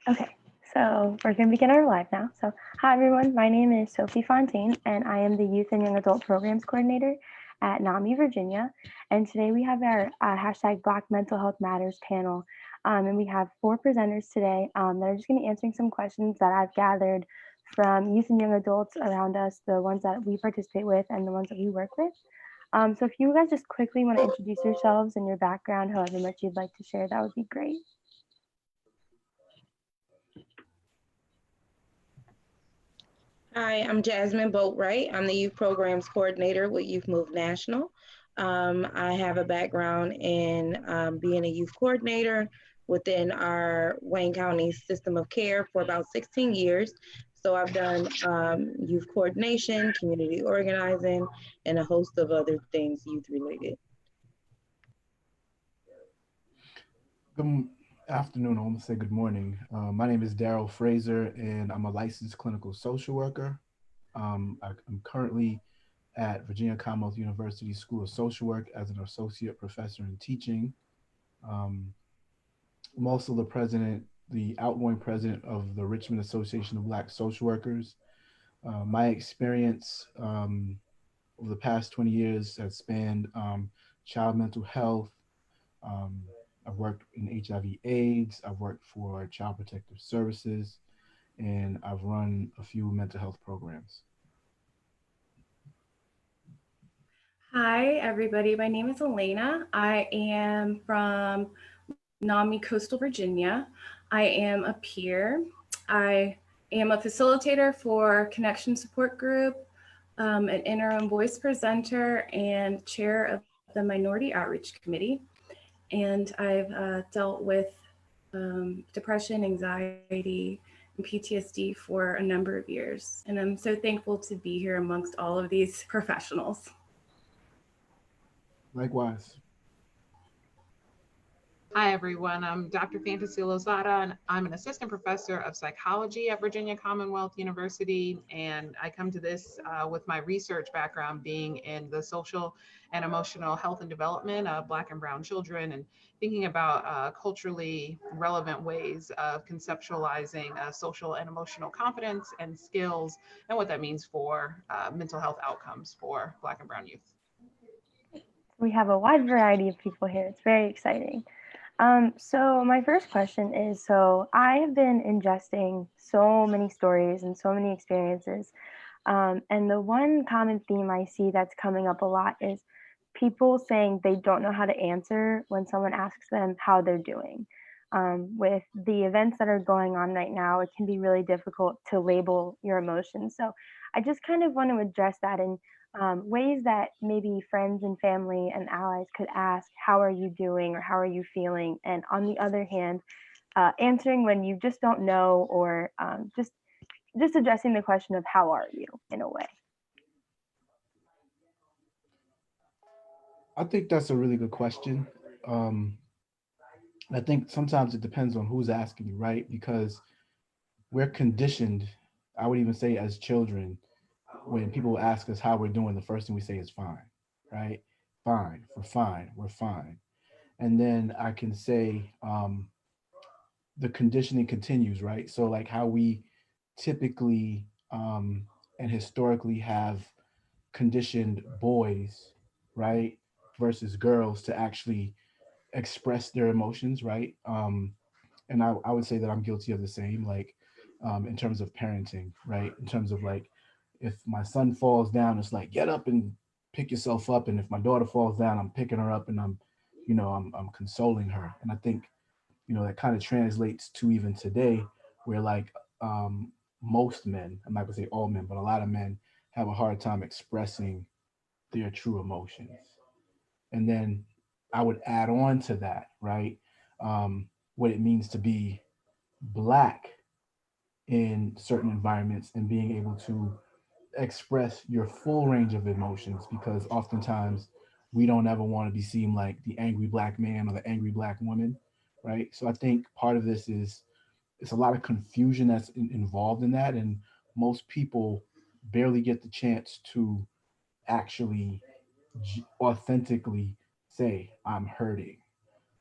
Okay, so we're going to begin our live now. So, hi everyone, my name is Sophie Fontaine, and I am the Youth and Young Adult Programs Coordinator at NAMI, Virginia. And today we have our hashtag Black Mental Health Matters panel. And we have four presenters today that are just going to be answering some questions that I've gathered from youth and young adults around us, the ones that we participate with and the ones that we work with. So, if you guys just quickly want to introduce yourselves and your background, however much you'd like to share, that would be great. Hi, I'm Jasmine Boatwright. I'm the Youth Programs Coordinator with Youth Move National. I have a background in being a youth coordinator within our Wayne County system of care for about 16 years. So I've done youth coordination, community organizing, and a host of other things youth related. Good afternoon. I want to say good morning. My name is Daryl Fraser, and I'm a licensed clinical social worker. I'm currently at Virginia Commonwealth University School of Social Work as an associate professor in teaching. Um, I'm also the outgoing president of the Richmond Association of Black Social Workers. My experience over the past 20 years has spanned child mental health. Um, I've worked in HIV/AIDS. I've worked for Child Protective Services, and I've run a few mental health programs. Hi, everybody. My name is Elena. I am from NAMI, Coastal Virginia. I am a peer. I am a facilitator for Connection Support Group, an interim voice presenter, and chair of the Minority Outreach Committee. And I've dealt with depression, anxiety, and PTSD for a number of years. And I'm so thankful to be here amongst all of these professionals. Likewise. Hi, everyone. I'm Dr. Fantasy Lozada, and I'm an assistant professor of psychology at Virginia Commonwealth University. And I come to this with my research background being in the social and emotional health and development of Black and Brown children, and thinking about culturally relevant ways of conceptualizing social and emotional competence and skills, and what that means for mental health outcomes for Black and Brown youth. We have a wide variety of people here. It's very exciting. So my first question is, so I have been ingesting so many stories and so many experiences. And the one common theme I see that's coming up a lot is people saying they don't know how to answer when someone asks them how they're doing. With the events that are going on right now, it can be really difficult to label your emotions. So I just kind of want to address that in ways that maybe friends and family and allies could ask, how are you doing or how are you feeling? And on the other hand, answering when you just don't know, or just addressing the question of how are you in a way. I think that's a really good question. Um, I think sometimes it depends on who's asking you, right? Because we're conditioned, I would even say as children, when people ask us how we're doing, the first thing we say is fine, right? Fine, we're fine, we're fine. And then I can say the conditioning continues, right? So, like how we typically and historically have conditioned boys, right, versus girls to actually express their emotions, right? And I would say that I'm guilty of the same, like in terms of parenting, right? In terms of like, if my son falls down, it's like, get up and pick yourself up. And if my daughter falls down, I'm picking her up and I'm consoling her. And I think, that kind of translates to even today where like most men, I'm not gonna say all men, but a lot of men have a hard time expressing their true emotions. And then I would add on to that, right? What it means to be black in certain environments and being able to express your full range of emotions, because oftentimes we don't ever want to be seen like the angry black man or the angry black woman, right? So I think part of this is it's a lot of confusion that's involved in that, and most people barely get the chance to actually authentically say I'm hurting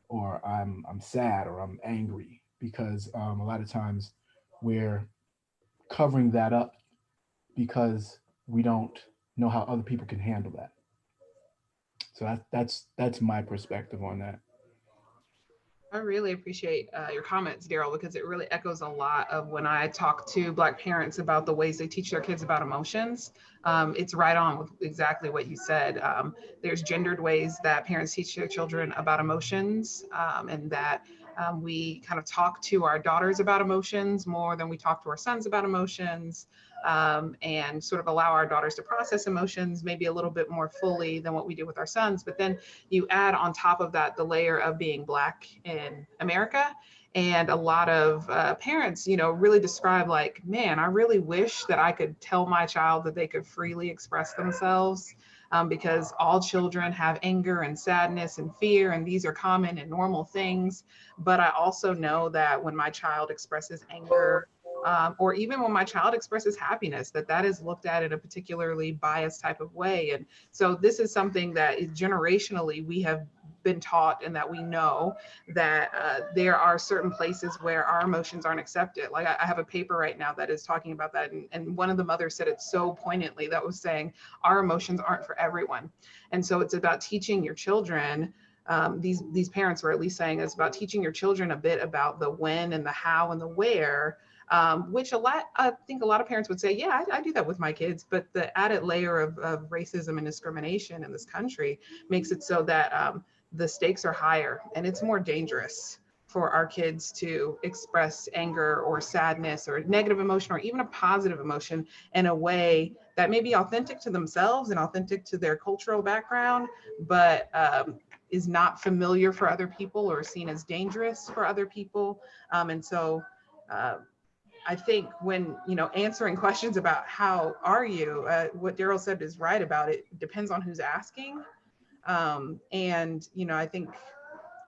or I'm sad or I'm angry, because a lot of times we're covering that up because we don't know how other people can handle that. So that's my perspective on that. I really appreciate your comments, Daryl, because it really echoes a lot of when I talk to Black parents about the ways they teach their kids about emotions. It's right on with exactly what you said. There's gendered ways that parents teach their children about emotions, and that we kind of talk to our daughters about emotions more than we talk to our sons about emotions, and sort of allow our daughters to process emotions maybe a little bit more fully than what we do with our sons. But then you add on top of that the layer of being Black in America. And a lot of parents, really describe like, man, I really wish that I could tell my child that they could freely express themselves, because all children have anger and sadness and fear, and these are common and normal things. But I also know that when my child expresses anger, or even when my child expresses happiness, that is looked at in a particularly biased type of way. And so this is something that is generationally we have been taught, and that we know that there are certain places where our emotions aren't accepted. Like I have a paper right now that is talking about that, and one of the mothers said it so poignantly, that was saying our emotions aren't for everyone. And so it's about teaching your children. These parents were at least saying it's about teaching your children a bit about the when and the how and the where, which I think a lot of parents would say, yeah, I do that with my kids. But the added layer of racism and discrimination in this country makes it so that the stakes are higher, and it's more dangerous for our kids to express anger or sadness or negative emotion or even a positive emotion in a way that may be authentic to themselves and authentic to their cultural background, but is not familiar for other people or seen as dangerous for other people. And so I think when, answering questions about how are you, what Daryl said is right about it. Depends on who's asking. And, I think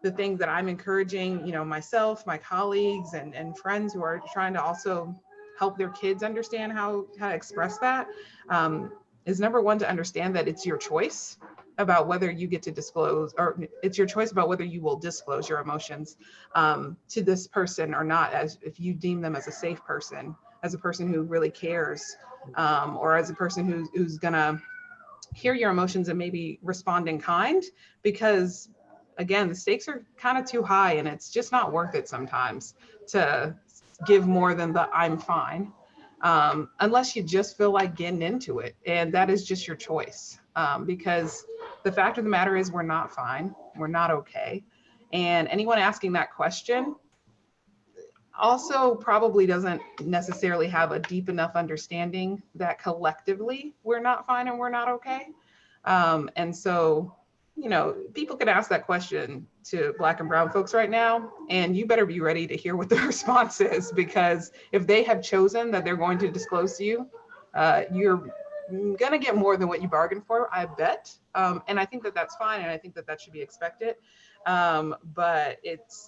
the thing that I'm encouraging, myself, my colleagues and friends who are trying to also help their kids understand how to express that, is number one, to understand that it's your choice about whether you get to disclose, or it's your choice about whether you will disclose your emotions to this person or not, as if you deem them as a safe person, as a person who really cares, or as a person who's gonna hear your emotions and maybe respond in kind. Because again, the stakes are kind of too high, and it's just not worth it sometimes to give more than the I'm fine, unless you just feel like getting into it. And that is just your choice, because the fact of the matter is we're not fine, we're not okay. And anyone asking that question also probably doesn't necessarily have a deep enough understanding that collectively we're not fine and we're not okay. And so, people can ask that question to Black and brown folks right now, and you better be ready to hear what the response is, because if they have chosen that they're going to disclose to you, you're going to get more than what you bargained for, I bet. And I think that that's fine, and I think that that should be expected. But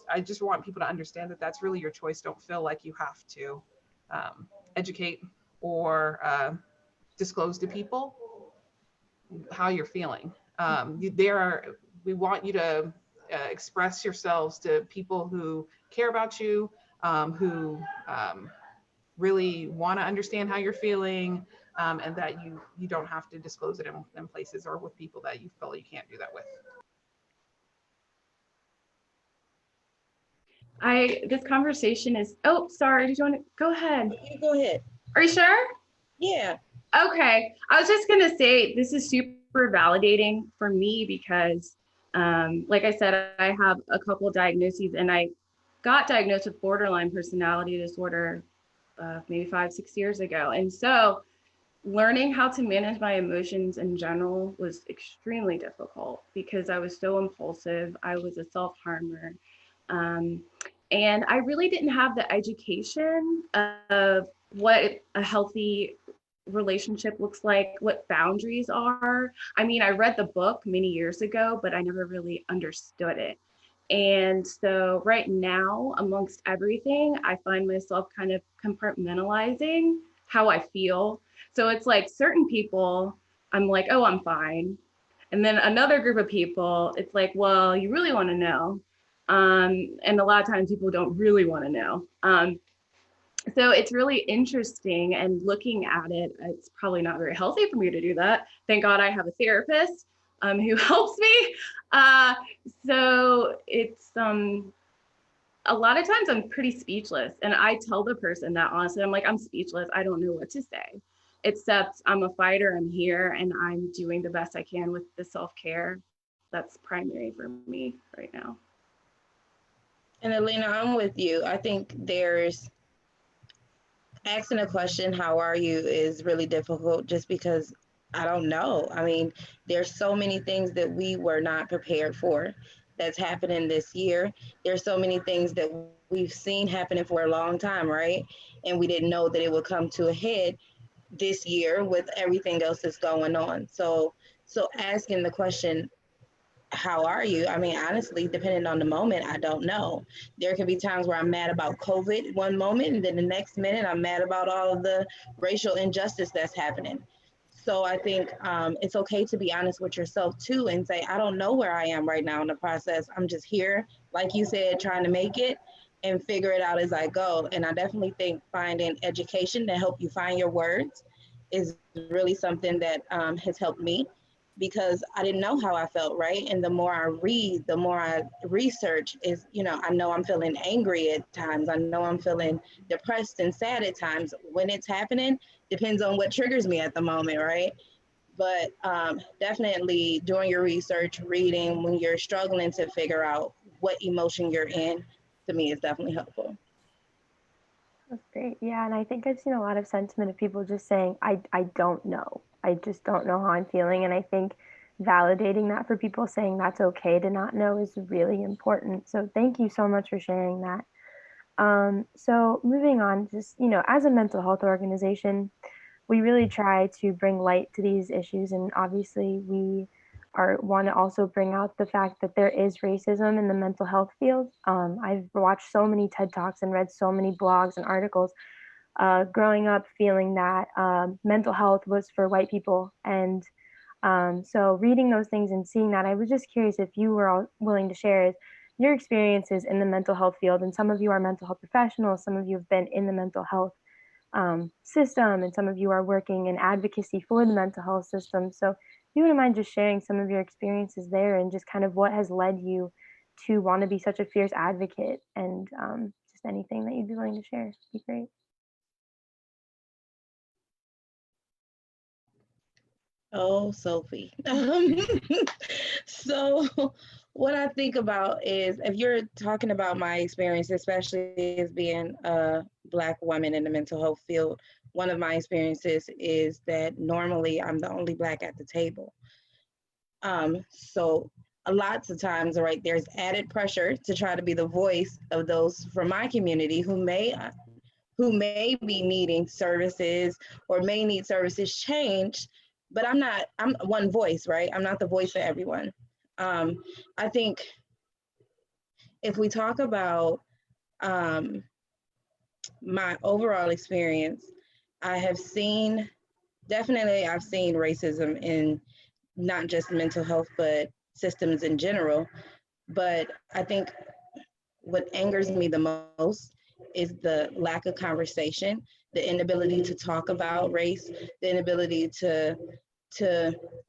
I just want people to understand that that's really your choice. Don't feel like you have to educate or disclose to people how you're feeling. We want you to express yourselves to people who care about you, who really want to understand how you're feeling, and that you don't have to disclose it in places or with people that you feel you can't do that with. This conversation is, oh, sorry, did you want to go ahead? You go ahead. Are you sure? Yeah. Okay. I was just going to say, this is super validating for me because, like I said, I have a couple of diagnoses, and I got diagnosed with borderline personality disorder maybe 5-6 years ago. And so learning how to manage my emotions in general was extremely difficult because I was so impulsive. I was a self-harmer. Um, and I really didn't have the education of what a healthy relationship looks like, what boundaries are. I mean, I read the book many years ago, but I never really understood it. And so right now, amongst everything, I find myself kind of compartmentalizing how I feel. So it's like certain people, I'm like, oh, I'm fine. And then another group of people, it's like, well, you really want to know. And a lot of times people don't really want to know. So it's really interesting, and looking at it, it's probably not very healthy for me to do that. Thank God I have a therapist who helps me. So it's a lot of times I'm pretty speechless, and I tell the person that honestly, I'm like, I'm speechless. I don't know what to say, except I'm a fighter. I'm here, and I'm doing the best I can with the self-care that's primary for me right now. And Alina, I'm with you. I think there's asking a question, how are you, is really difficult just because I don't know. I mean, there's so many things that we were not prepared for that's happening this year. There's so many things that we've seen happening for a long time, right? And we didn't know that it would come to a head this year with everything else that's going on. So asking the question, how are you? I mean, honestly, depending on the moment, I don't know. There can be times where I'm mad about COVID one moment, and then the next minute I'm mad about all of the racial injustice that's happening. So I think it's okay to be honest with yourself too and say, I don't know where I am right now in the process. I'm just here, like you said, trying to make it and figure it out as I go. And I definitely think finding education to help you find your words is really something that has helped me because I didn't know how I felt, right? And the more I read, the more I research is, I know I'm feeling angry at times. I know I'm feeling depressed and sad at times. When it's happening, depends on what triggers me at the moment, right? But definitely doing your research, reading when you're struggling to figure out what emotion you're in, to me is definitely helpful. That's great. Yeah, and I think I've seen a lot of sentiment of people just saying, I don't know. I just don't know how I'm feeling. And I think validating that for people, saying that's okay to not know, is really important. So thank you so much for sharing that. So moving on, just, as a mental health organization, we really try to bring light to these issues, and obviously we are want to also bring out the fact that there is racism in the mental health field. I've watched so many TED Talks and read so many blogs and articles growing up feeling that mental health was for white people. And so reading those things and seeing that, I was just curious if you were all willing to share your experiences in the mental health field. And some of you are mental health professionals, some of you have been in the mental health system, and some of you are working in advocacy for the mental health system. So if you wouldn't mind just sharing some of your experiences there and just kind of what has led you to want to be such a fierce advocate, and just anything that you'd be willing to share would be great. Oh, Sophie. So, what I think about is if you're talking about my experience, especially as being a Black woman in the mental health field, one of my experiences is that normally I'm the only Black at the table. So, a lots of times, right, there's added pressure to try to be the voice of those from my community who may be needing services or may need services changed, but I'm one voice, right? I'm not the voice for everyone. I think if we talk about um, my overall experience, I have seen, definitely I've seen racism in not just mental health, but systems in general. But I think what angers me the most is the lack of conversation, the inability to talk about race, the inability to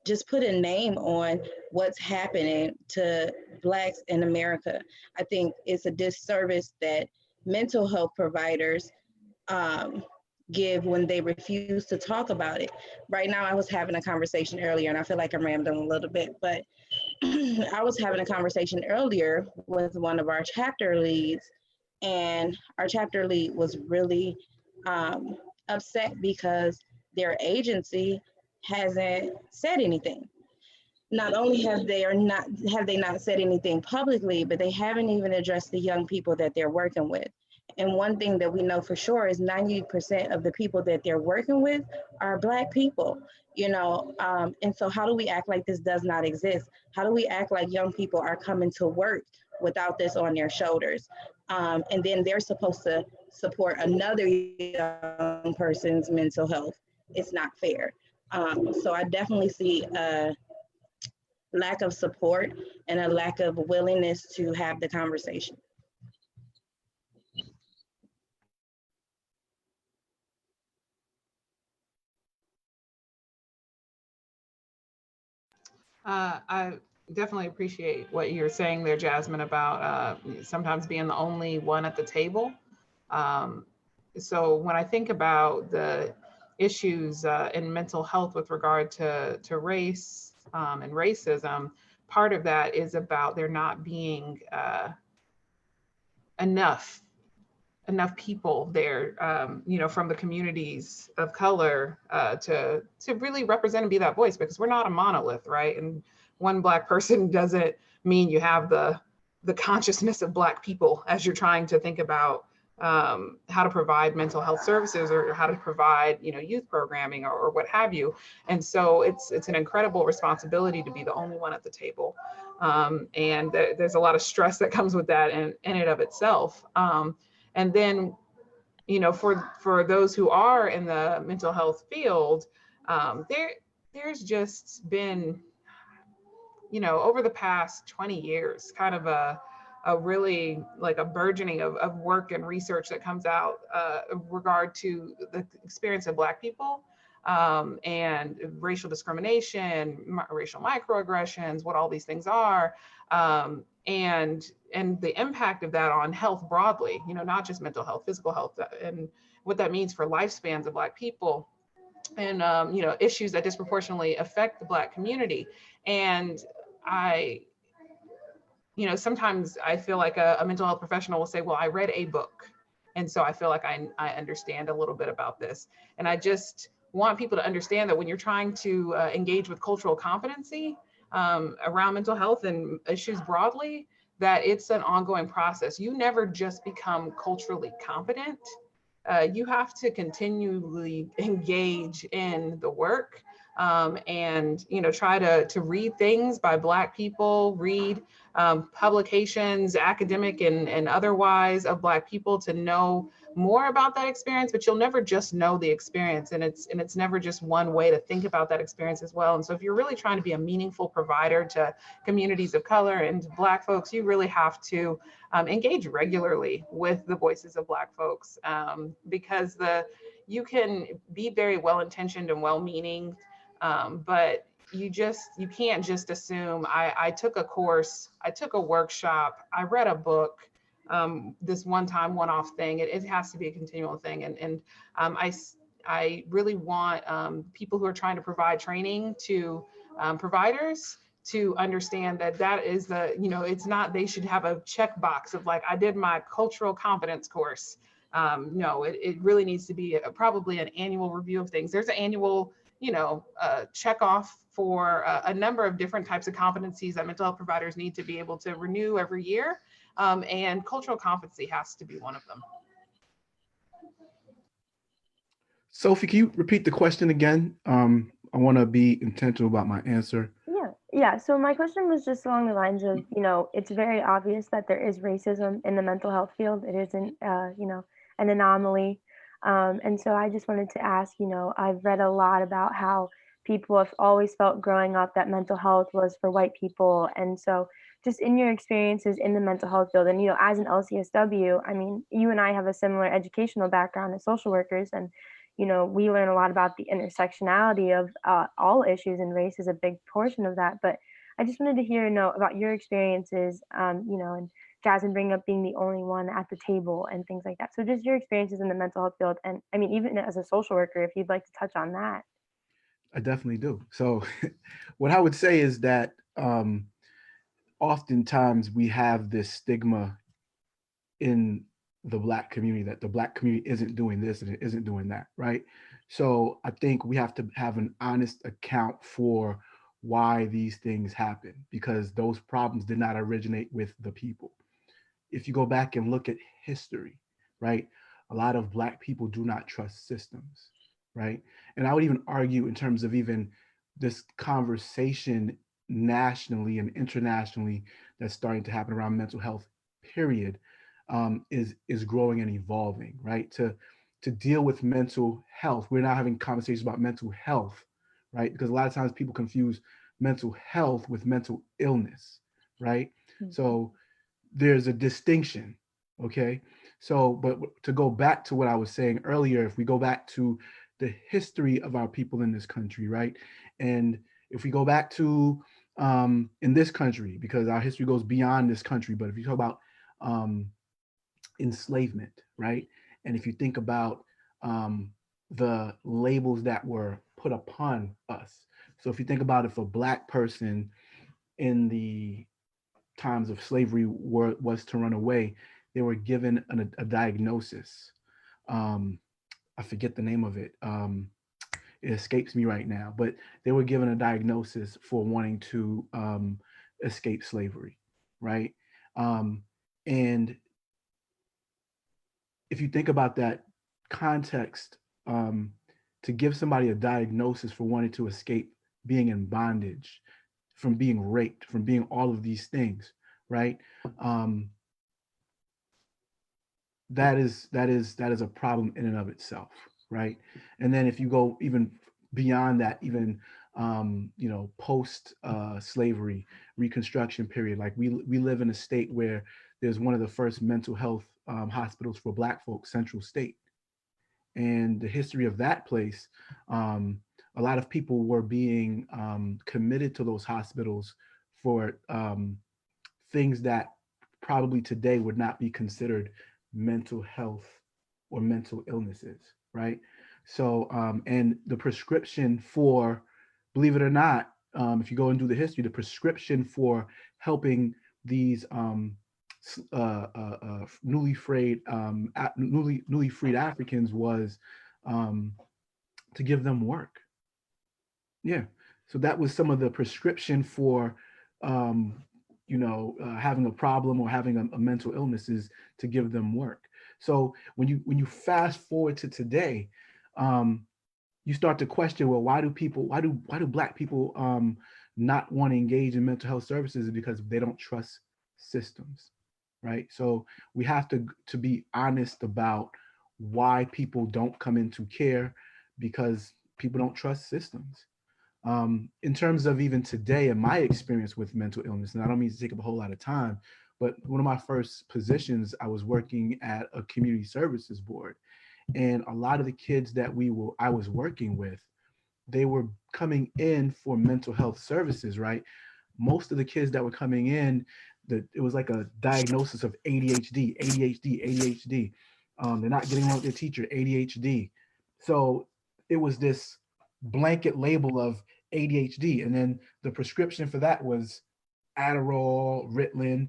just put a name on what's happening to Blacks in America. I think it's a disservice that mental health providers um, give when they refuse to talk about it. Right now, I was having a conversation earlier, and I feel like I'm rambling a little bit, but I was having a conversation earlier with one of our chapter leads, and our chapter lead was really um, upset because their agency hasn't said anything. Not only have they not said anything publicly, but they haven't even addressed the young people that they're working with. And one thing that we know for sure is 90% of the people that they're working with are Black people, and so how do we act like this does not exist? How do we act like young people are coming to work without this on their shoulders? And then they're supposed to support another young person's mental health. It's not fair. So I definitely see lack of support and a lack of willingness to have the conversation. I definitely appreciate what you're saying there, Jasmine, about sometimes being the only one at the table. Um, so when I think about the issues in mental health with regard to race and racism, part of that is about there not being enough people there, from the communities of color to really represent and be that voice, because we're not a monolith, right? And one Black person doesn't mean you have the consciousness of Black people as you're trying to think about how to provide mental health services, or how to provide, youth programming, or what have you. And so it's an incredible responsibility to be the only one at the table. And there's a lot of stress that comes with that in and of itself. And then, for those who are in the mental health field, there's just been, over the past 20 years, kind of a really like a burgeoning of work and research that comes out in regard to the experience of Black people, and racial discrimination, racial microaggressions, what all these things are, and the impact of that on health broadly, not just mental health, physical health, and what that means for lifespans of Black people, and issues that disproportionately affect the Black community. And I, sometimes I feel like a mental health professional will say, well, I read a book, and so I feel like I understand a little bit about this. And I just want people to understand that when you're trying to engage with cultural competency around mental health and issues broadly, that it's an ongoing process. You never just become culturally competent. You have to continually engage in the work, and try to read things by Black people, read publications, academic and otherwise, of Black people, to know more about that experience. But you'll never just know the experience, and it's never just one way to think about that experience as well. And so if you're really trying to be a meaningful provider to communities of color and to Black folks, you really have to engage regularly with the voices of Black folks, because you can be very well intentioned and well meaning, but you can't just assume. I took a course, I took a workshop, I read a book, this one time, one off thing. It has to be a continual thing. And I really want people who are trying to provide training to providers to understand that is it's not, they should have a checkbox of like, I did my cultural competence course. No, it really needs to be probably an annual review of things. There's an annual check off for a number of different types of competencies that mental health providers need to be able to renew every year. And cultural competency has to be one of them. Sophie, can you repeat the question again? I want to be intentional about my answer. Yeah. So my question was just along the lines of, it's very obvious that there is racism in the mental health field. It isn't, an anomaly. And so I just wanted to ask, I've read a lot about how people have always felt growing up that mental health was for white people. And so just in your experiences in the mental health field, and, as an LCSW, I mean, you and I have a similar educational background as social workers, and we learn a lot about the intersectionality of all issues, and race is a big portion of that. But I just wanted to hear, about your experiences, and Jasmine bringing up being the only one at the table and things like that. So just your experiences in the mental health field, and I mean, even as a social worker, if you'd like to touch on that. I definitely do. So what I would say is that oftentimes we have this stigma in the Black community that the Black community isn't doing this and it isn't doing that, right? So I think we have to have an honest account for why these things happen, because those problems did not originate with the people. If you go back and look at history, right, a lot of Black people do not trust systems, right? And I would even argue in terms of even this conversation nationally and internationally that's starting to happen around mental health, period, is growing and evolving, right? To deal with mental health, we're now having conversations about mental health, right? Because a lot of times people confuse mental health with mental illness, right? Mhm. So there's a distinction, okay? So, but to go back to what I was saying earlier, if we go back to the history of our people in this country, right? And if we go back to in this country, because our history goes beyond this country, but if you talk about um, enslavement, right? And if you think about the labels that were put upon us, so if you think about if a black person in the times of slavery was to run away, they were given a diagnosis. Um, I forget the name of it. It escapes me right now, but they were given a diagnosis for wanting to escape slavery, right? Um, and if you think about that context, um, to give somebody a diagnosis for wanting to escape being in bondage, from being raped, from being all of these things, right? Um, that is a problem in and of itself, right? And then if you go even beyond that, even post slavery reconstruction period, like we live in a state where there's one of the first mental health hospitals for black folks, Central State. And the history of that place, um, a lot of people were being committed to those hospitals for things that probably today would not be considered mental health or mental illnesses, right? So, and the prescription for, believe it or not, if you go and do the history, the prescription for helping these newly freed Africans was um, to give them work. Yeah. So that was some of the prescription for, having a problem or having a mental illness is to give them work. So when you fast forward to today, um, you start to question, well, why do black people not want to engage in mental health services? Because they don't trust systems, right? So we have to be honest about why people don't come into care, because people don't trust systems. In terms of even today, in my experience with mental illness, and I don't mean to take up a whole lot of time, but one of my first positions, I was working at a community services board, and a lot of the kids that I was working with, they were coming in for mental health services, right? Most of the kids that were coming in, it was like a diagnosis of ADHD, ADHD, ADHD. They're not getting along with their teacher, ADHD. So it was this blanket label of ADHD, and then the prescription for that was Adderall, Ritalin,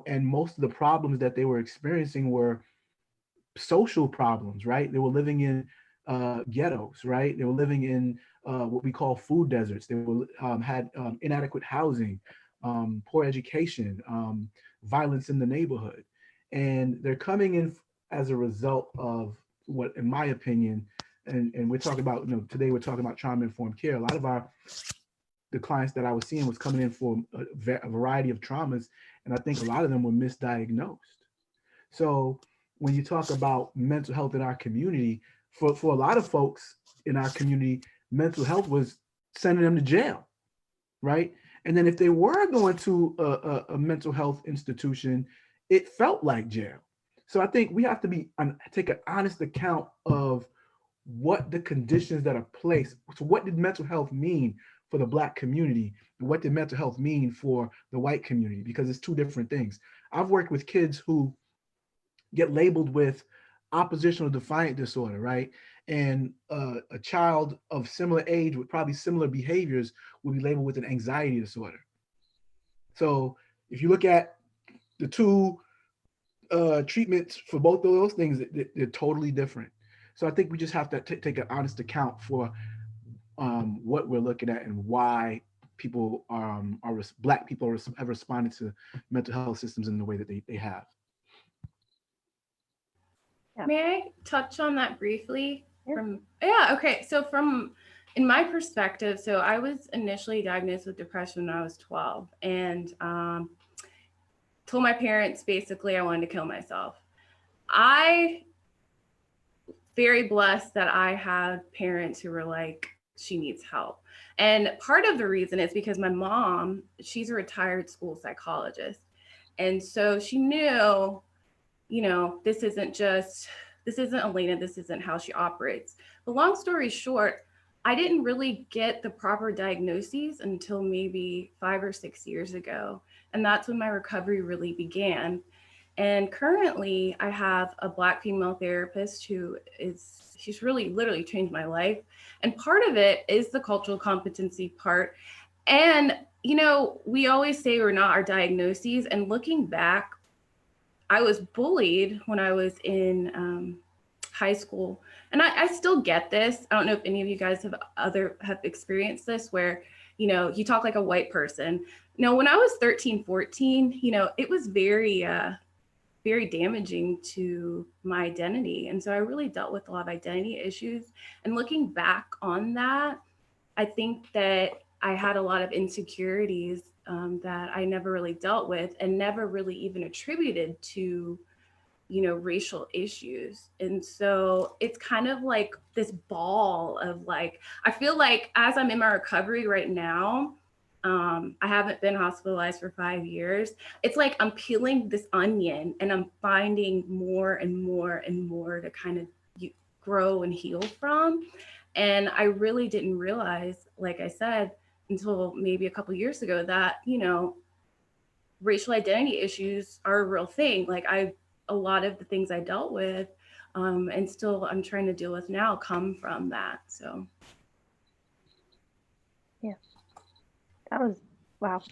and most of the problems that they were experiencing were social problems, right? They were living in ghettos, right? They were living in what we call food deserts. They had inadequate housing, poor education, violence in the neighborhood, and they're coming in as a result of what, in my opinion, and we're talking about, today we're talking about trauma informed care. A lot of the clients that I was seeing was coming in for a variety of traumas, and I think a lot of them were misdiagnosed. So when you talk about mental health in our community, for a lot of folks in our community, mental health was sending them to jail, right? And then if they were going to a mental health institution, it felt like jail. So I think we have to take an honest account of what the conditions that are placed. So what did mental health mean for the black community? What did mental health mean for the white community? Because it's two different things. I've worked with kids who get labeled with oppositional defiant disorder, right? And a child of similar age with probably similar behaviors will be labeled with an anxiety disorder. So if you look at the two treatments for both of those things, they're totally different. So I think we just have to take an honest account for what we're looking at and why people black people have responded to mental health systems in the way that they have. Yeah. May I touch on that briefly? Yeah. Okay. So in my perspective, so I was initially diagnosed with depression when I was 12, and told my parents basically I wanted to kill myself. I very blessed that I had parents who were like, she needs help. And part of the reason is because my mom, she's a retired school psychologist. And so she knew, this isn't just, this isn't Elena, this isn't how she operates. But long story short, I didn't really get the proper diagnoses until maybe 5 or 6 years ago. And that's when my recovery really began. And currently, I have a Black female therapist she's really literally changed my life. And part of it is the cultural competency part. And, we always say we're not our diagnoses. And looking back, I was bullied when I was in high school. And I still get this. I don't know if any of you guys have experienced this where, you talk like a white person. When I was 13, 14, it was very damaging to my identity. And so I really dealt with a lot of identity issues. And looking back on that, I think that I had a lot of insecurities that I never really dealt with and never really even attributed to, racial issues. And so it's kind of like this ball of like, I feel like as I'm in my recovery right now, I haven't been hospitalized for 5 years. It's like I'm peeling this onion and I'm finding more and more and more to kind of grow and heal from. And I really didn't realize, like I said, until maybe a couple years ago that, racial identity issues are a real thing. Like a lot of the things I dealt with and still I'm trying to deal with now come from that. So. Yeah, that was, wow,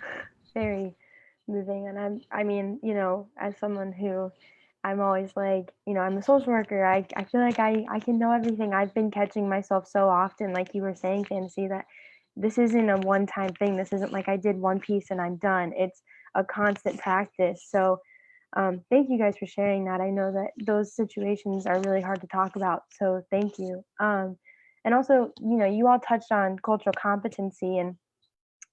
very moving. And I mean, as someone who I'm always like, I'm a social worker. I feel like I can know everything. I've been catching myself so often, like you were saying, Fantasy, that this isn't a one-time thing. This isn't like I did one piece and I'm done. It's a constant practice. So thank you guys for sharing that. I know that those situations are really hard to talk about. So thank you. And also, you all touched on cultural competency, and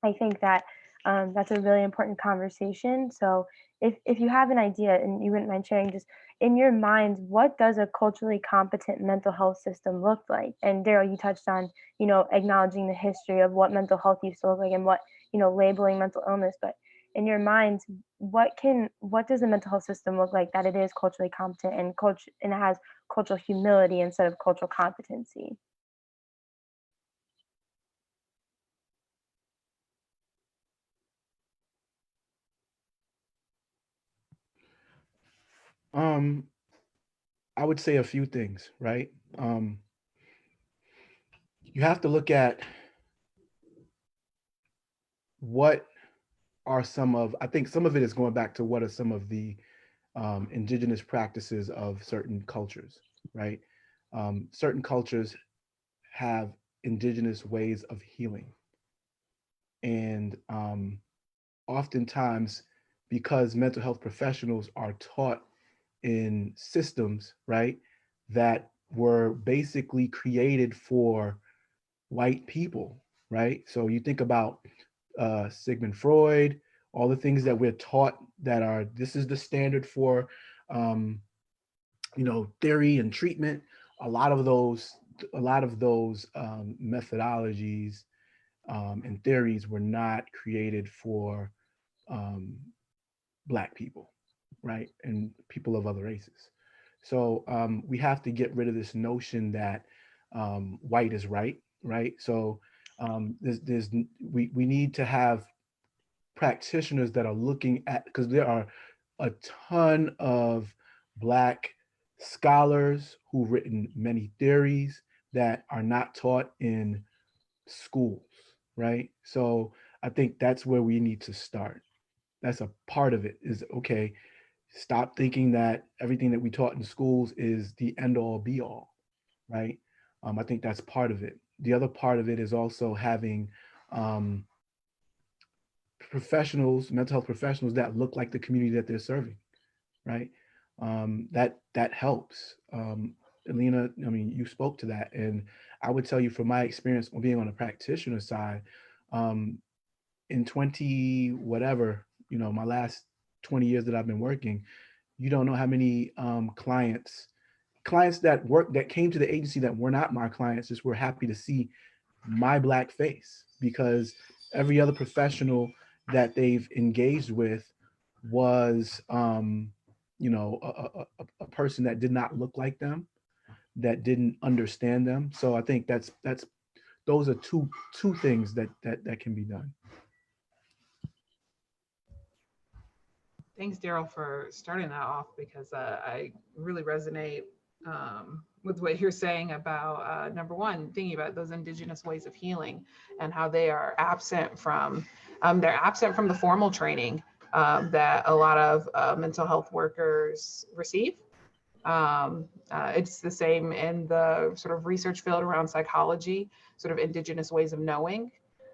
I think that that's a really important conversation. So if you have an idea and you wouldn't mind sharing, just in your mind, what does a culturally competent mental health system look like? And Daryl, you touched on, acknowledging the history of what mental health used to look like and what, labeling mental illness. But in your mind, what does a mental health system look like that it is culturally competent and it has cultural humility instead of cultural competency? Um, I would say a few things, right? You have to look at what are some of, I think some of it is going back to what are some of the indigenous practices of certain cultures, right? Certain cultures have indigenous ways of healing. And oftentimes, because mental health professionals are taught in systems, right, that were basically created for white people, right? So you think about Sigmund Freud, all the things that we're taught that are, this is the standard for, theory and treatment. A lot of those, methodologies and theories were not created for um, Black people, right? And people of other races. So we have to get rid of this notion that white is right, right? So we need to have practitioners that are looking at, because there are a ton of Black scholars who've written many theories that are not taught in schools, right? So I think that's where we need to start. That's a part of it, is okay, stop thinking that everything that we taught in schools is the end all be all, right? I think that's part of it. The other part of it is also having um, professionals, mental health professionals that look like the community that they're serving, right? That helps. Alina, I mean, you spoke to that, and I would tell you from my experience being on the practitioner side, in 20 whatever, my last 20 years that I've been working, you don't know how many clients that came to the agency that were not my clients, just were happy to see my black face, because every other professional that they've engaged with was a person that did not look like them, that didn't understand them. So I think that's those are two things that can be done. Thanks, Daryl, for starting that off because I really resonate with what you're saying about number one, thinking about those indigenous ways of healing and how they are absent from they're absent from the formal training that a lot of mental health workers receive. It's the same in the sort of research field around psychology, sort of indigenous ways of knowing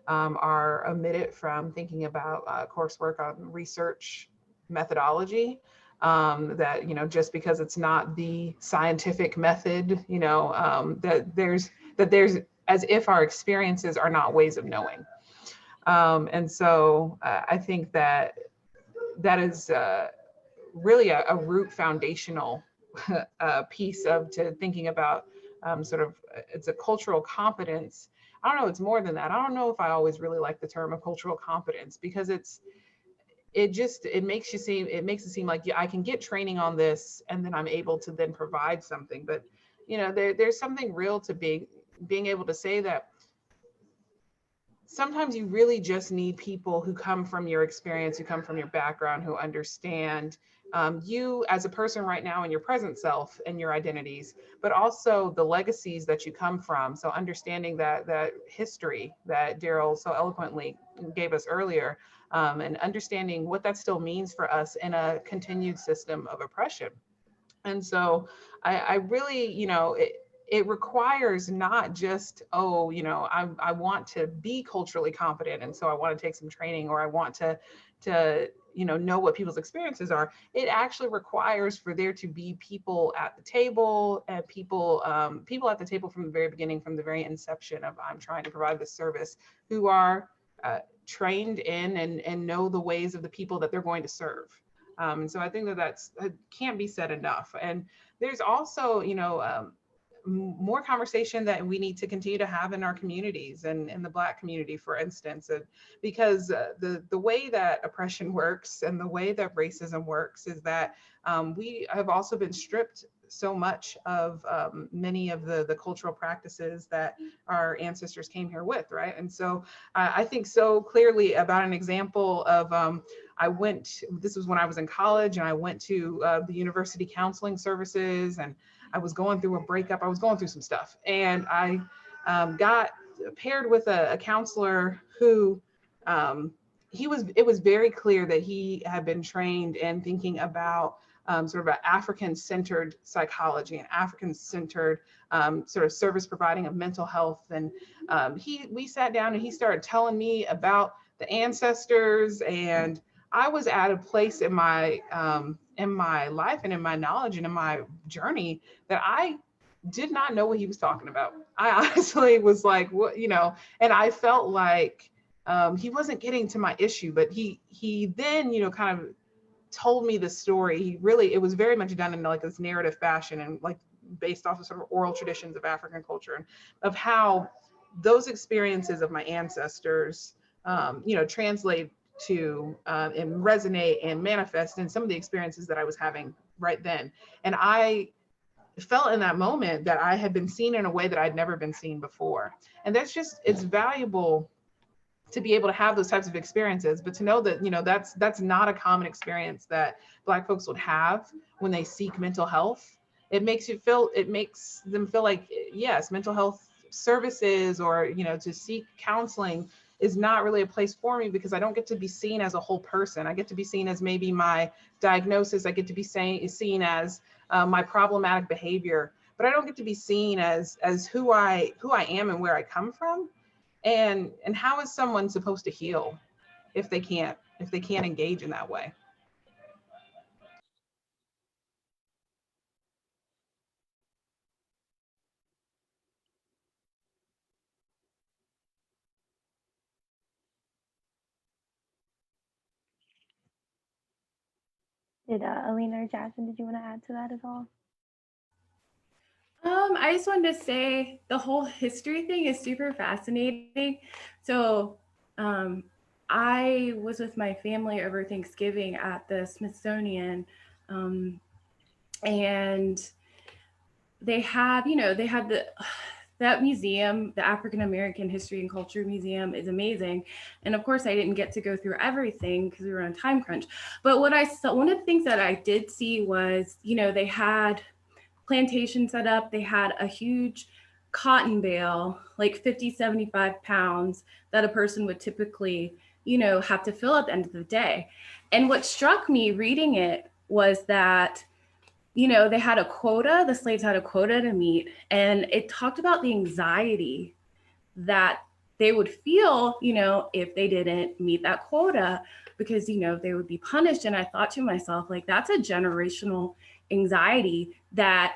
are omitted from thinking about coursework on research methodology. That, just because it's not the scientific method, that there's as if our experiences are not ways of knowing. And so I think that that is really a root foundational piece of to thinking about sort of it's a cultural competence. I don't know, it's more than that. I don't know if I always really like the term of cultural competence because it makes it seem like, yeah, I can get training on this and then I'm able to then provide something. But there's something real to being able to say that sometimes you really just need people who come from your experience, who come from your background, who understand you as a person right now and your present self and your identities, but also the legacies that you come from. So understanding that history that Daryl so eloquently gave us earlier, and understanding what that still means for us in a continued system of oppression. And so I really, it requires not just, oh, I want to be culturally competent. And so I want to take some training, or I want to, know what people's experiences are. It actually requires for there to be people at the table, and people at the table from the very beginning, from the very inception of I'm trying to provide this service, who are trained in and know the ways of the people that they're going to serve. And so I think that can't be said enough. And there's also, more conversation that we need to continue to have in our communities and in the Black community, for instance, because the way that oppression works and the way that racism works is that we have also been stripped so much of many of the cultural practices that our ancestors came here with, right? And so I think so clearly about an example of this was when I was in college, and I went to the university counseling services, and I was going through a breakup. I was going through some stuff, and I got paired with a counselor who it was very clear that he had been trained in thinking about sort of an African-centered psychology and African-centered sort of service providing of mental health. And we sat down and he started telling me about the ancestors, and I was at a place in my life and in my knowledge and in my journey that I did not know what he was talking about. I honestly was like, what, and I felt like he wasn't getting to my issue, but he then, kind of told me the story. It was very much done in like this narrative fashion and like based off of sort of oral traditions of African culture, and of how those experiences of my ancestors, translate to and resonate and manifest in some of the experiences that I was having right then. And I felt in that moment that I had been seen in a way that I'd never been seen before. And it's valuable to be able to have those types of experiences, but to know that, that's not a common experience that Black folks would have when they seek mental health. It makes them feel like, yes, mental health services or, to seek counseling is not really a place for me, because I don't get to be seen as a whole person. I get to be seen as maybe my diagnosis. I get to be seen as my problematic behavior, but I don't get to be seen as who I am and where I come from. And how is someone supposed to heal if they can't engage in that way? Did Alina or Jasmine, did you want to add to that at all? I just wanted to say the whole history thing is super fascinating. So, um, I was with my family over Thanksgiving at the Smithsonian, um, and they had, they had that museum, the African American History and Culture Museum, is amazing. And of course, I didn't get to go through everything because we were on time crunch. But what I saw, one of the things that I did see was, they had plantation set up. They had a huge cotton bale, like 50, 75 pounds, that a person would typically, have to fill at the end of the day. And what struck me reading it was that, they had a quota, the slaves had a quota to meet, and it talked about the anxiety that they would feel, if they didn't meet that quota, because, they would be punished. And I thought to myself, like, that's a generational anxiety that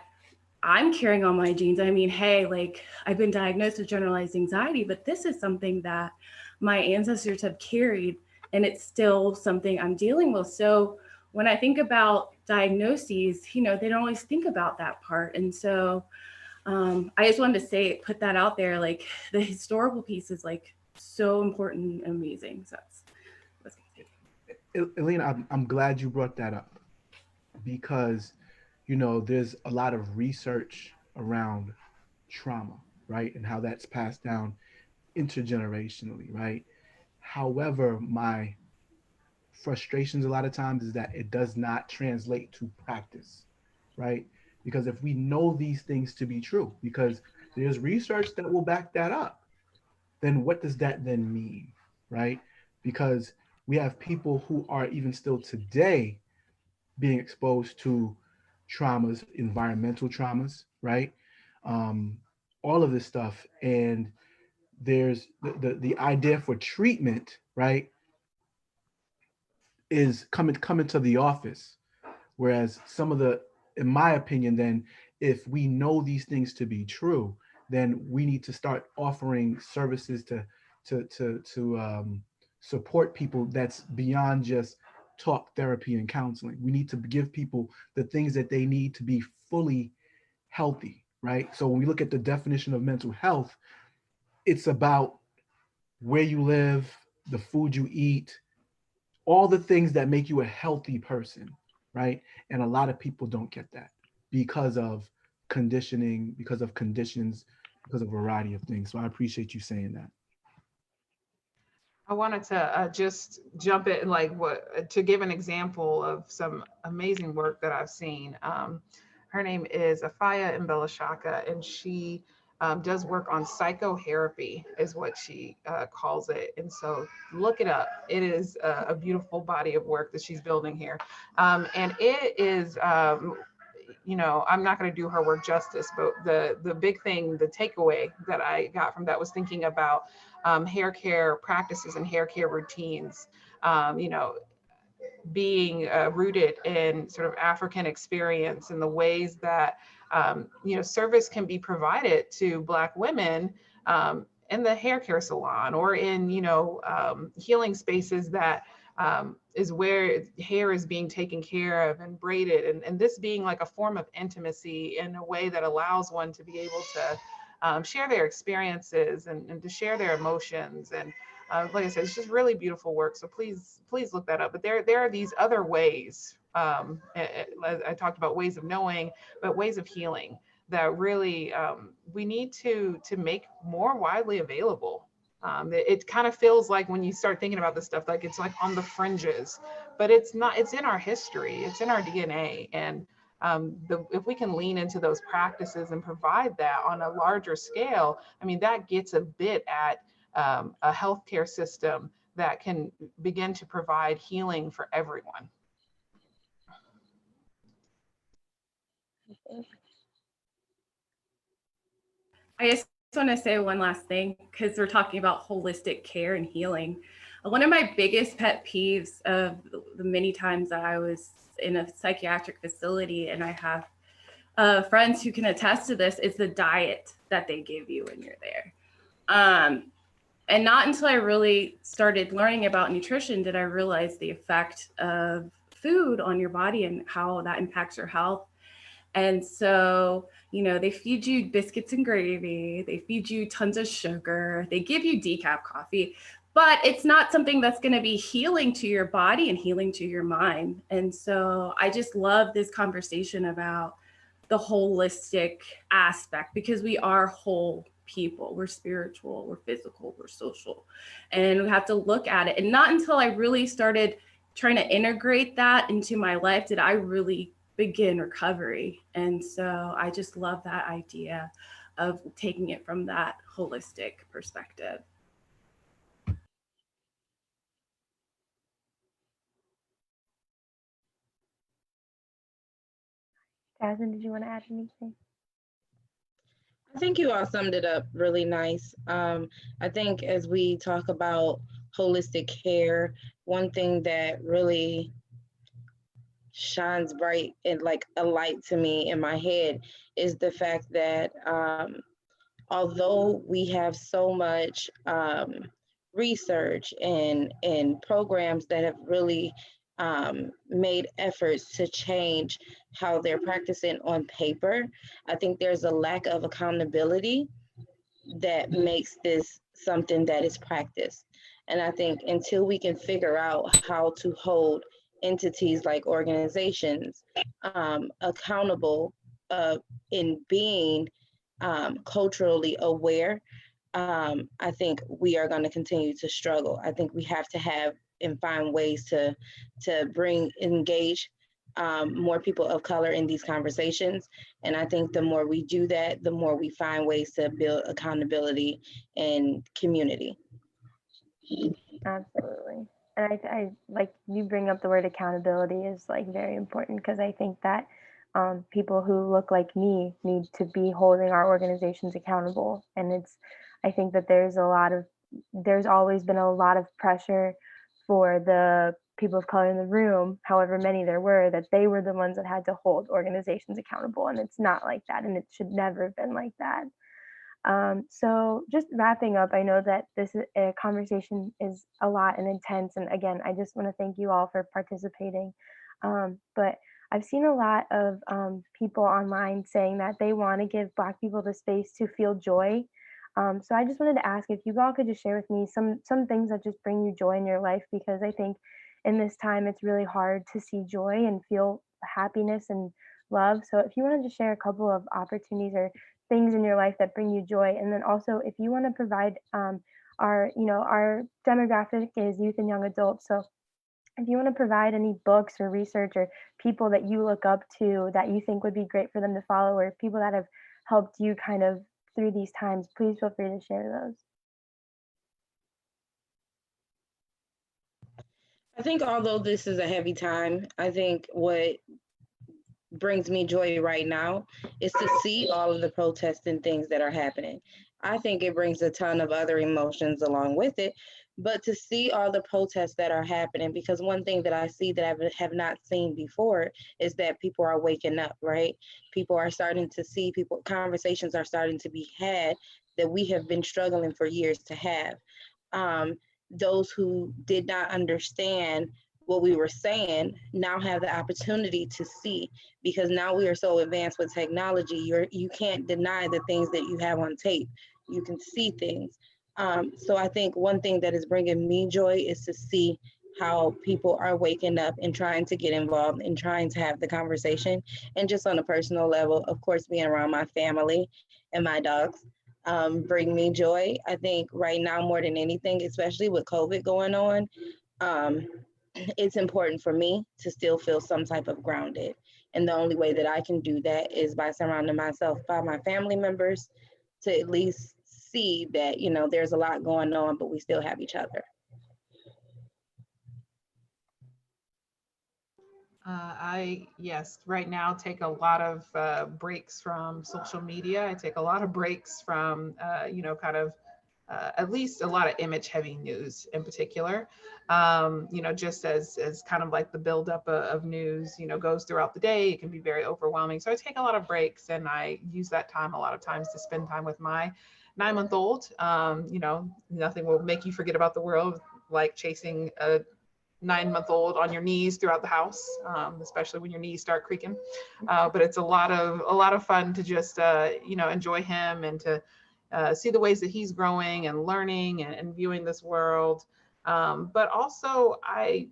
I'm carrying on my genes. I mean, hey, like, I've been diagnosed with generalized anxiety, but this is something that my ancestors have carried, and it's still something I'm dealing with. So when I think about diagnoses, they don't always think about that part. And so I just wanted to say, put that out there. Like, the historical piece is like so important and amazing. So that's Elena, I'm glad you brought that up because, there's a lot of research around trauma, right? And how that's passed down intergenerationally, right? However, my frustrations a lot of times is that it does not translate to practice, right? Because if we know these things to be true, because there's research that will back that up, then what does that then mean, right? Because we have people who are even still today being exposed to traumas, environmental traumas, right? Um, all of this stuff. And there's the idea for treatment, right, is coming to the office. Whereas some of the, in my opinion, then if we know these things to be true, then we need to start offering services to support people that's beyond just talk therapy and counseling. We need to give people the things that they need to be fully healthy, right? So when we look at the definition of mental health, it's about where you live, the food you eat, all the things that make you a healthy person, right? And a lot of people don't get that because of conditioning, because of conditions, because of a variety of things. So I appreciate you saying that. I wanted to just jump in, like, what to give an example of some amazing work that I've seen. Her name is Afaya Mbelashaka, and she does work on psychotherapy, is what she calls it. And so look it up. It is a beautiful body of work that she's building here. And it is, I'm not going to do her work justice, but the big thing, the takeaway that I got from that was thinking about hair care practices and hair care routines. Um, you know, being rooted in sort of African experience and the ways that service can be provided to Black women in the hair care salon or in healing spaces that is where hair is being taken care of and braided, and this being like a form of intimacy in a way that allows one to be able to share their experiences and to share their emotions. And like I said, it's just really beautiful work. So please look that up. But there are these other ways. I talked about ways of knowing, but ways of healing that really we need to make more widely available. It kind of feels like when you start thinking about this stuff, like it's like on the fringes, but it's not. It's in our history. It's in our DNA. And if we can lean into those practices and provide that on a larger scale, I mean, that gets a bit at a healthcare system that can begin to provide healing for everyone. I just want to say one last thing because we're talking about holistic care and healing. One of my biggest pet peeves of the many times that I was in a psychiatric facility, and I have friends who can attest to this, is the diet that they give you when you're there. And not until I really started learning about nutrition did I realize the effect of food on your body and how that impacts your health. And so, You know, they feed you biscuits and gravy, they feed you tons of sugar, they give you decaf coffee, but it's not something that's going to be healing to your body and healing to your mind. And so I just love this conversation about the holistic aspect, because we are whole people. We're spiritual, we're physical, we're social. And we have to look at it. And not until I really started trying to integrate that into my life did I really begin recovery. And so I just love that idea of taking it from that holistic perspective. Jasmine, did you want to add anything? I think you all summed it up really nice. I think as we talk about holistic care, one thing that really shines bright and like a light to me in my head is the fact that although we have so much research and programs that have really made efforts to change how they're practicing on paper, I think there's a lack of accountability that makes this something that is practiced. And I think until we can figure out how to hold entities like organizations accountable in being culturally aware, I think we are going to continue to struggle. I think we have to have and find ways to engage more people of color in these conversations. And I think the more we do that, the more we find ways to build accountability and community. Absolutely. And I like you bring up the word accountability is like very important because I think that people who look like me need to be holding our organizations accountable. And I think that there's always been a lot of pressure for the people of color in the room, however many there were, that they were the ones that had to hold organizations accountable. And it's not like that. And it should never have been like that. So just wrapping up, I know that this conversation is a lot and intense. And again, I just want to thank you all for participating. But I've seen a lot of people online saying that they want to give Black people the space to feel joy. So I just wanted to ask if you all could just share with me some things that just bring you joy in your life, because I think in this time it's really hard to see joy and feel happiness and love. So if you want to just share a couple of opportunities or things in your life that bring you joy, and then also if you want to provide our demographic is youth and young adults. So if you want to provide any books or research or people that you look up to that you think would be great for them to follow, or people that have helped you kind of through these times, please feel free to share those. I think although this is a heavy time, I think what brings me joy right now is to see all of the protests and things that are happening. I think it brings a ton of other emotions along with it, but to see all the protests that are happening, because one thing that I see that I have not seen before is that people are waking up, right? People are starting to see, conversations are starting to be had that we have been struggling for years to have. Um, those who did not understand what we were saying now have the opportunity to see, because now we are so advanced with technology. You can't deny the things that you have on tape. You can see things. So I think one thing that is bringing me joy is to see how people are waking up and trying to get involved and trying to have the conversation. And just on a personal level, of course, being around my family and my dogs bring me joy. I think right now more than anything, especially with COVID going on, um, it's important for me to still feel some type of grounded. And the only way that I can do that is by surrounding myself by my family members to at least see that, there's a lot going on, but we still have each other. Yes, right now take a lot of breaks from social media. I take a lot of breaks from, kind of at least a lot of image heavy news in particular. Just as kind of like the buildup of news, goes throughout the day, it can be very overwhelming. So I take a lot of breaks and I use that time a lot of times to spend time with my 9-month-old. Nothing will make you forget about the world like chasing a 9-month-old on your knees throughout the house, especially when your knees start creaking. But it's a lot of fun to just enjoy him and to see the ways that he's growing and learning and viewing this world. But also, I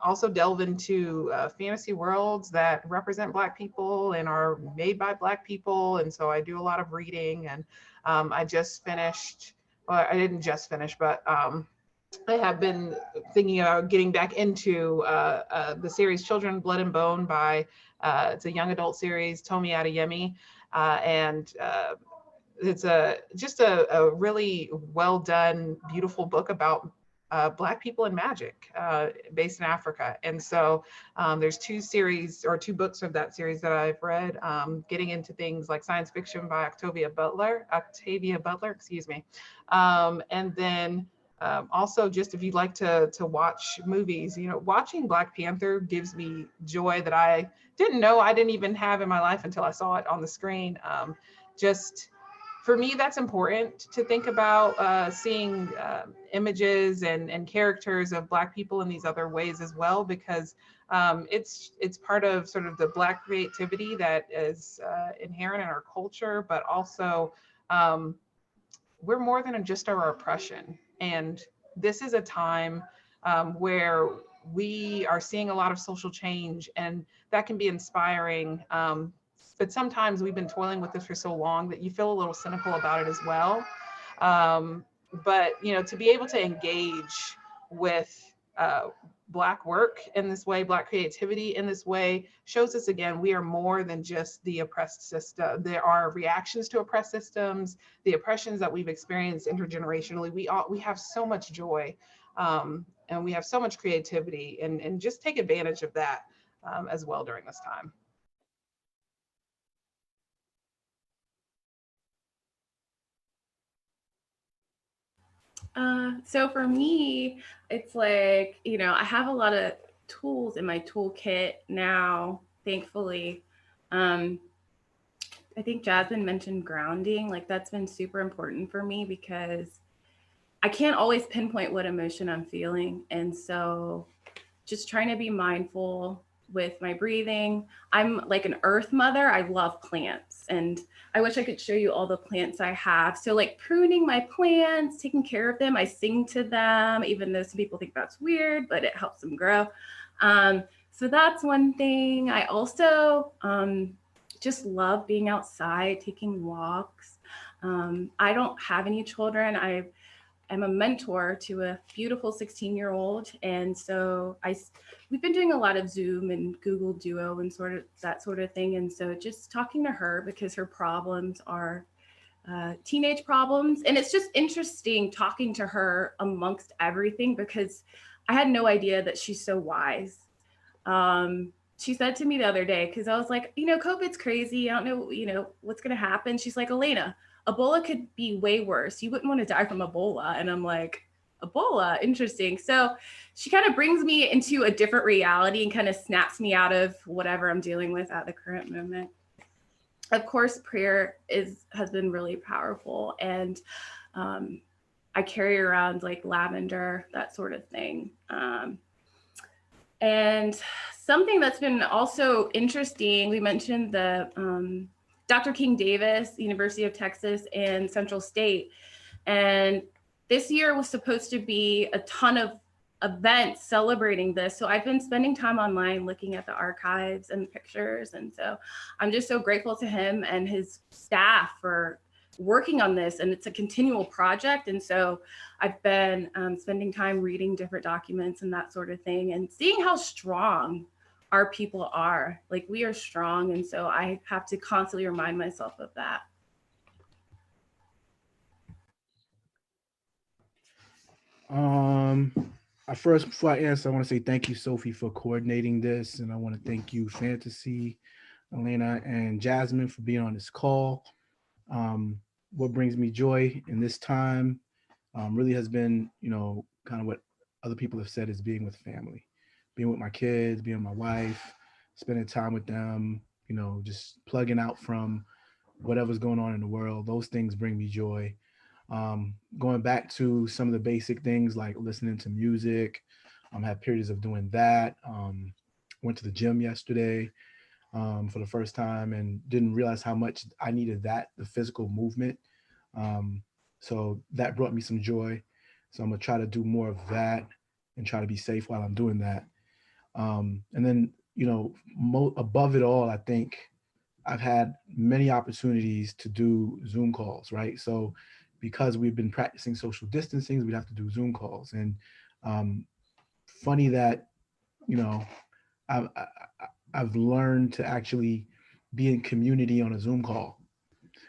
also delve into fantasy worlds that represent Black people and are made by Black people. And so I do a lot of reading. And I just finished, well, I didn't just finish, but I have been thinking about getting back into the series Children, Blood and Bone by, it's a young adult series, Tomi Adeyemi. And it's just a really well done, beautiful book about Black people and magic based in Africa. And so there's two books of that series that I've read, getting into things like science fiction by Octavia Butler, excuse me. And then also, just if you'd like to watch movies, watching Black Panther gives me joy that I didn't know I didn't even have in my life until I saw it on the screen. Just for me, that's important to think about, seeing images and characters of Black people in these other ways as well, because it's part of sort of the Black creativity that is inherent in our culture, but also we're more than just our oppression. And this is a time where we are seeing a lot of social change, and that can be inspiring. But sometimes we've been toiling with this for so long that you feel a little cynical about it as well. But to be able to engage with Black work in this way, Black creativity in this way, shows us again we are more than just the oppressed system. There are reactions to oppressed systems, the oppressions that we've experienced intergenerationally. We have so much joy, and we have so much creativity, and just take advantage of that as well during this time. So for me, it's like, I have a lot of tools in my toolkit now, thankfully. Um, I think Jasmine mentioned grounding. Like, that's been super important for me because I can't always pinpoint what emotion I'm feeling. And so just trying to be mindful with my breathing. I'm like an earth mother. I love plants, and I wish I could show you all the plants I have. So like pruning my plants, taking care of them. I sing to them, even though some people think that's weird, but it helps them grow. So that's one thing. I also just love being outside, taking walks. I don't have any children. I'm a mentor to a beautiful 16-year-old. And so we've been doing a lot of Zoom and Google Duo and sort of that sort of thing. And so just talking to her, because her problems are teenage problems. And it's just interesting talking to her amongst everything, because I had no idea that she's so wise. She said to me the other day, because I was like, COVID's crazy. I don't know, what's going to happen. She's like, Elena, Ebola could be way worse. You wouldn't want to die from Ebola. And I'm like, Ebola, interesting. So she kind of brings me into a different reality and kind of snaps me out of whatever I'm dealing with at the current moment. Of course, prayer has been really powerful. And I carry around like lavender, that sort of thing. And something that's been also interesting, we mentioned the Dr. King Davis, University of Texas, and Central State. And this year was supposed to be a ton of events celebrating this. So I've been spending time online looking at the archives and pictures. And so I'm just so grateful to him and his staff for working on this. And it's a continual project. And so I've been spending time reading different documents and that sort of thing, and seeing how strong our people are. Like, we are strong. And so I have to constantly remind myself of that. First, before I answer, I want to say thank you, Sophie, for coordinating this. And I want to thank you, Fantasy, Elena, and Jasmine, for being on this call. What brings me joy in this time really has been, kind of what other people have said, is being with family, being with my kids, being with my wife, spending time with them, just plugging out from whatever's going on in the world. Those things bring me joy. Going back to some of the basic things like listening to music, Had periods of doing that. Went to the gym yesterday for the first time and didn't realize how much I needed that, the physical movement. So that brought me some joy. So I'm gonna try to do more of that and try to be safe while I'm doing that. And then, above it all, I think I've had many opportunities to do Zoom calls, right? So because we've been practicing social distancing, we'd have to do Zoom calls. And funny that, you know, I've, I've learned to actually be in community on a Zoom call.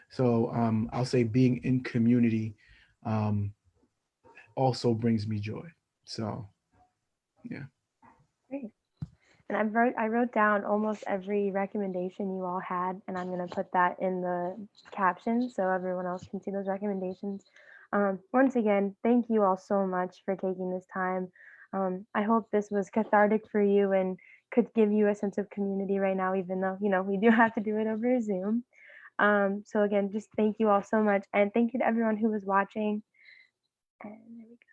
So I'll say being in community um, also brings me joy. So yeah. Great. And I wrote down almost every recommendation you all had, and I'm gonna put that in the caption so everyone else can see those recommendations. Once again, thank you all so much for taking this time. I hope this was cathartic for you and could give you a sense of community right now, even though we do have to do it over Zoom. So again, just thank you all so much, and thank you to everyone who was watching. And there we go.